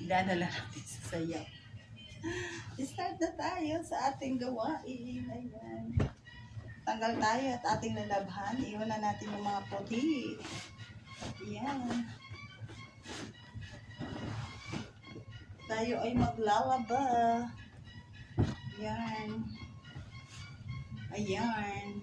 Ilalala natin sa sayaw. Start na tayo sa ating gawain. Ayan. Tanggal tayo at ating lalabhan. Iwan na natin yung mga puti. Ayan. Tayo ay maglalaba. Ayan. Ayan.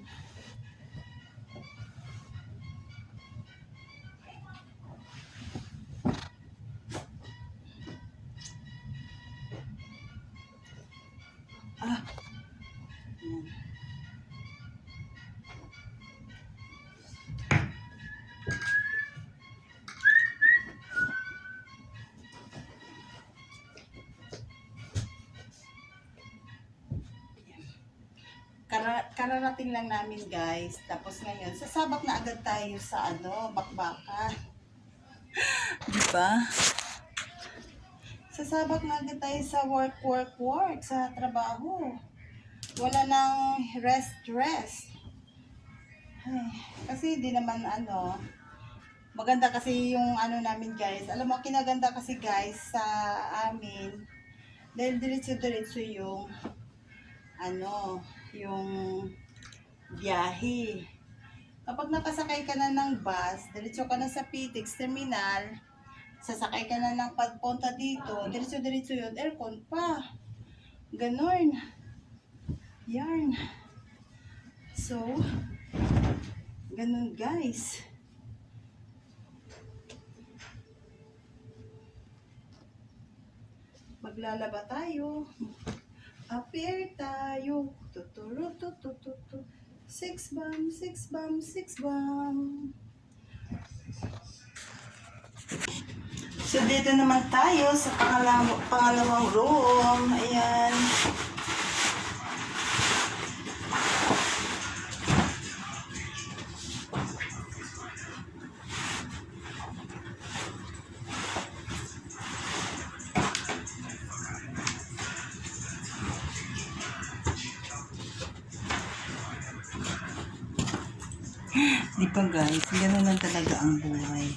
Ah. Ayan. Kararating lang namin guys. Tapos ngayon, sasabak na agad tayo sa bakbakan. Diba? Sasabak na agad tayo sa work, sa trabaho. Wala nang rest. Ay, kasi di naman maganda kasi yung namin guys. Alam mo, kinaganda kasi guys sa amin. Dahil diretso-diretso yung yung biyahe. Kapag nakasakay ka na ng bus, diretso ka na sa PTEX terminal, sasakay ka na ng pagpunta dito, diretso-diretso yun, aircon pa. Ganon. Yarn. So, ganon guys. Maglalaba tayo. Appear tayo. Tuturo, tutututu. 6 bam, 6 bam, 6 bam. So, dito naman tayo sa pangalawang room. Ayan. Di ba guys, gano'n lang talaga ang buhay.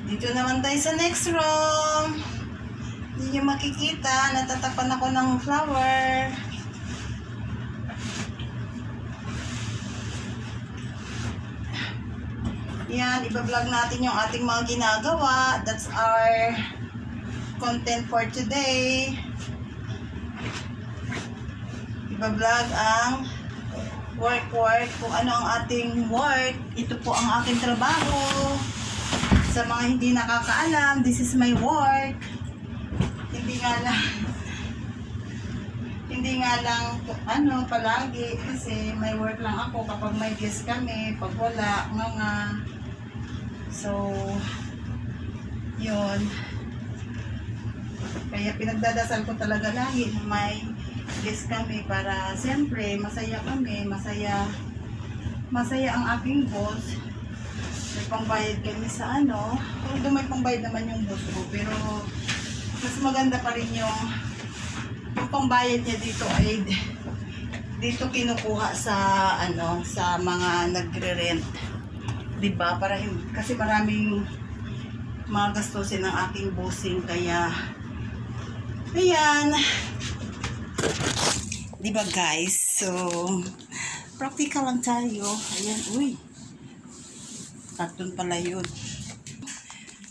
Dito naman tayo sa next room. Hindi nyo makikita, natatapan ako ng flower. Yan, iba-vlog natin yung ating mga ginagawa. That's our content for today. Iba-vlog ang work, kung ano ang ating work. Ito po ang aking trabaho. Sa mga hindi nakakaalam, this is my work. Hindi nga lang palagi kasi may work lang ako kapag may guest kami, pag wala, mga. So, yun. Kaya pinagdadasal ko talaga lagi na may guest kami para siyempre masaya kami, masaya ang aking boss. May pangbayad kami sa although may pangbayad naman yung boss ko, pero mas maganda pa rin yung pangbayad niya dito ay dito kinukuha sa sa mga nagre-rent. 'Di ba? Para kasi maraming mga gastusin ng aking bossing, kaya ayan. 'Di ba guys? So practical lang tayo. Ayan, uy. Cartoon pala yun.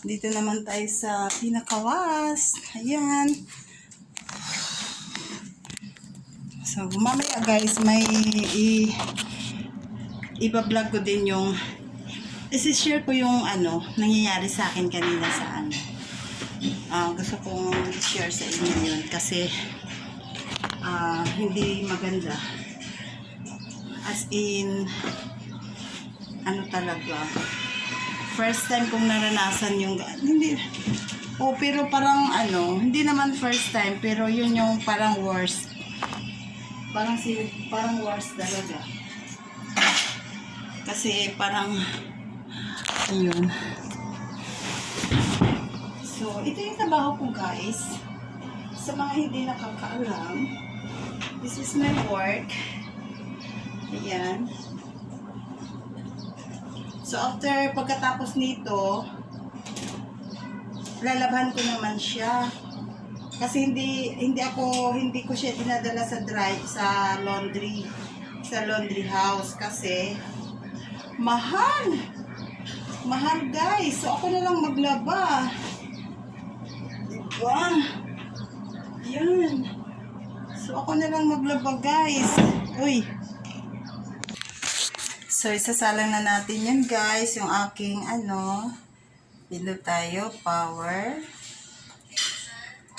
Dito naman tayo sa pinakawas. Ayan. So, mamaya guys, may iba-vlog ko din yung isi-share ko yung nangyayari sa akin kanina sa gusto kong share sa inyo yun kasi hindi maganda. As in, talaga. First time kong naranasan yung, pero parang hindi naman first time, pero yun yung parang worst. Parang worst talaga. Kasi parang, ayun. So, ito yung trabaho ko guys. Sa mga hindi nakakaalam, this is my work. Ayan. So, pagkatapos nito, lalabhan ko naman siya. Kasi hindi ko siya dinadala sa laundry house kasi mahal guys. So ako na lang maglaba, diba? Yan. So ako na lang maglaba guys. Uy. So isasalang na natin yan guys, yung aking pilo tayo, power.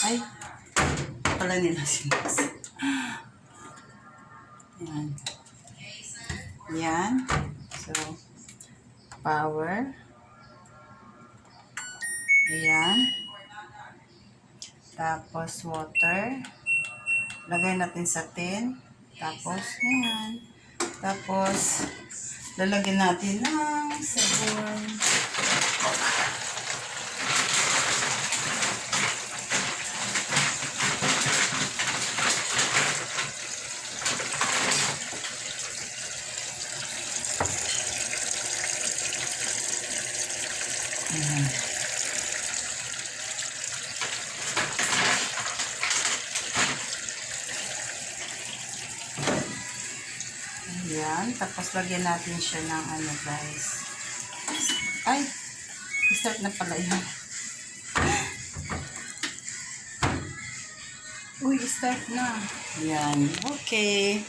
Ay, pala nila sinas. Yan. Yan. So, power. Ayan. Tapos, water. Lagay natin sa tin. Tapos, yan. Tapos, lalagyan natin ng sabon. Ayan. Ayan. Tapos lagyan natin siya ng guys. Ay! Start na pala yun. Uy, start na. Ayan. Okay.